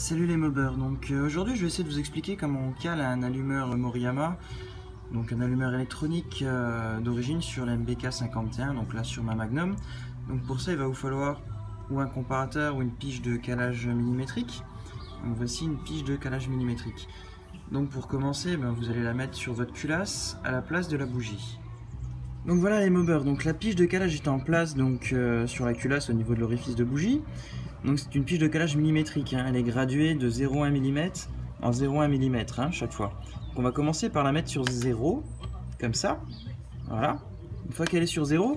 Salut les mobbers, donc aujourd'hui je vais essayer de vous expliquer comment on cale un allumeur Moriyama, donc un allumeur électronique d'origine sur la MBK51, donc là sur ma Magnum. Donc pour ça il va vous falloir ou un comparateur ou une pige de calage millimétrique. Donc voici une pige de calage millimétrique. Donc pour commencer, vous allez la mettre sur votre culasse à la place de la bougie. Donc voilà les mobbers, donc la pige de calage est en place donc sur la culasse au niveau de l'orifice de bougie. Donc c'est une pige de calage millimétrique, elle est graduée de 0,1 mm en 0,1 mm chaque fois. Donc on va commencer par la mettre sur 0, comme ça, voilà. Une fois qu'elle est sur 0,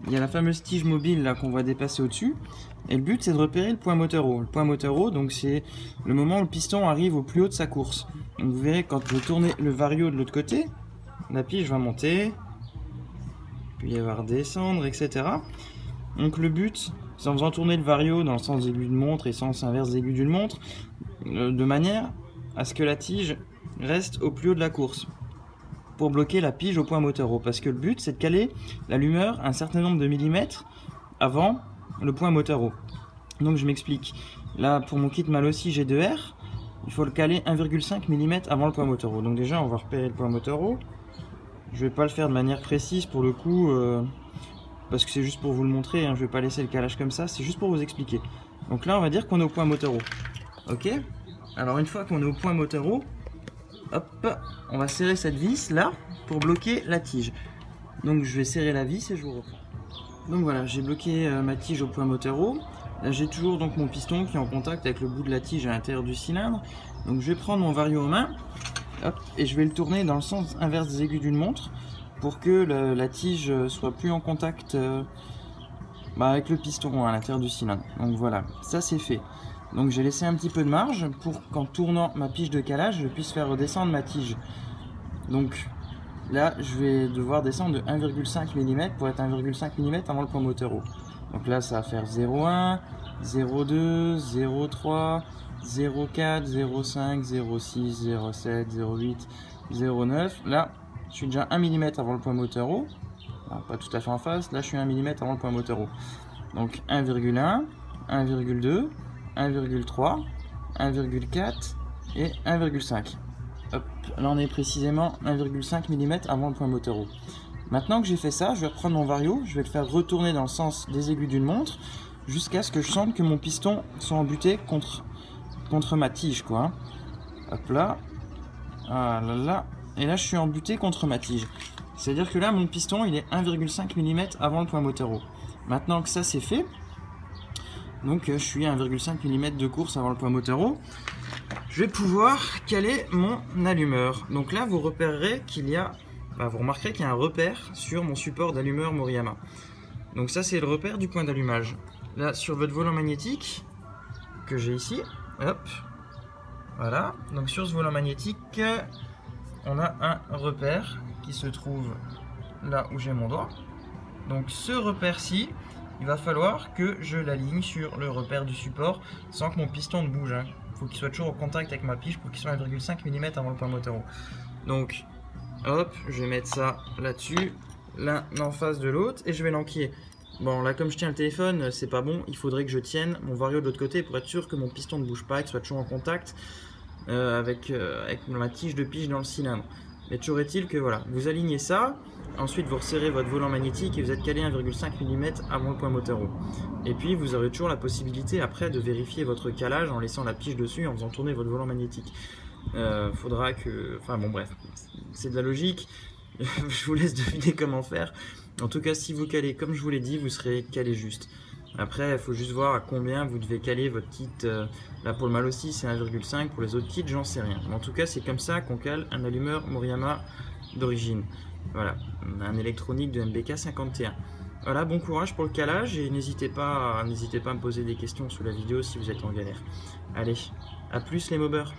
il y a la fameuse tige mobile là qu'on va dépasser au-dessus. Et le but c'est de repérer le point moteur haut. Le point moteur haut, donc c'est le moment où le piston arrive au plus haut de sa course. Donc vous verrez quand je vais tourner le vario de l'autre côté, la pige va monter, puis elle va redescendre, etc. Donc le but, c'est en faisant tourner le vario dans le sens aigu d'une montre et sens inverse aigu d'une montre, de manière à ce que la tige reste au plus haut de la course, pour bloquer la pige au point moteur haut. Parce que le but, c'est de caler l'allumeur un certain nombre de millimètres avant le point moteur haut. Donc je m'explique. Là, pour mon kit Malossi G2R, il faut le caler 1,5 mm avant le point moteur haut. Donc déjà, on va repérer le point moteur haut. Je vais pas le faire de manière précise pour le coup, parce que c'est juste pour vous le montrer, je vais pas laisser le calage comme ça, c'est juste pour vous expliquer. Donc là on va dire qu'on est au point moteur haut. Ok. Alors une fois qu'on est au point moteur haut, hop, on va serrer cette vis là pour bloquer la tige. Donc je vais serrer la vis et je vous reprends. Donc voilà, j'ai bloqué ma tige au point moteur haut. Là j'ai toujours donc mon piston qui est en contact avec le bout de la tige à l'intérieur du cylindre. Donc je vais prendre mon vario en main, hop, et je vais le tourner dans le sens inverse des aigus d'une montre, pour que la tige soit plus en contact avec le piston à l'intérieur du cylindre. Donc voilà, ça c'est fait. Donc j'ai laissé un petit peu de marge pour qu'en tournant ma pige de calage, je puisse faire redescendre ma tige. Donc là, je vais devoir descendre de 1,5 mm pour être 1,5 mm avant le point moteur haut. Donc là, ça va faire 0,1, 0,2, 0,3, 0,4, 0,5, 0,6, 0,7, 0,8, 0,9. Là, je suis déjà 1 mm avant le point moteur haut. Alors, pas tout à fait en face, là je suis 1 mm avant le point moteur haut. Donc 1,1, 1,2, 1,3, 1,4 et 1,5. Hop, là on est précisément 1,5 mm avant le point moteur haut. Maintenant que j'ai fait ça, je vais reprendre mon vario, je vais le faire retourner dans le sens des aigus d'une montre jusqu'à ce que je sente que mon piston soit embuté contre ma tige, quoi. Hop là, voilà, là. Et là je suis embuté contre ma tige. C'est à dire que là mon piston il est 1,5 mm avant le point moteur haut. Maintenant que ça c'est fait, donc je suis à 1,5 mm de course avant le point moteur haut, je vais pouvoir caler mon allumeur. Donc là vous repérerez qu'il y a, vous remarquerez qu'il y a un repère sur mon support d'allumeur Moriyama. Donc ça c'est le repère du point d'allumage. Là sur votre volant magnétique que j'ai ici, hop, voilà, donc sur ce volant magnétique on a un repère qui se trouve là où j'ai mon doigt. Donc ce repère-ci, il va falloir que je l'aligne sur le repère du support sans que mon piston ne bouge. Il faut qu'il soit toujours en contact avec ma pige pour qu'il soit 1,5 mm avant le point moteur haut. Donc hop, je vais mettre ça là-dessus, l'un en face de l'autre, et je vais l'enquiller. Bon là comme je tiens le téléphone, c'est pas bon, il faudrait que je tienne mon vario de l'autre côté pour être sûr que mon piston ne bouge pas, qu'il soit toujours en contact avec ma tige de pige dans le cylindre. Mais toujours est-il que voilà, vous alignez ça, ensuite vous resserrez votre volant magnétique et vous êtes calé 1,5 mm avant le point moteur haut. Et puis vous aurez toujours la possibilité après de vérifier votre calage en laissant la pige dessus, en faisant tourner votre volant magnétique. Faudra que... Enfin bon bref, c'est de la logique, je vous laisse deviner comment faire. En tout cas si vous calez comme je vous l'ai dit, vous serez calé juste. Après, il faut juste voir à combien vous devez caler votre kit. Là, pour le Malossi, c'est 1,5. Pour les autres kits, j'en sais rien. Mais en tout cas, c'est comme ça qu'on cale un allumeur Moriyama d'origine. Voilà, un électronique de MBK51. Voilà, bon courage pour le calage et n'hésitez pas à me poser des questions sous la vidéo si vous êtes en galère. Allez, à plus les mobbers.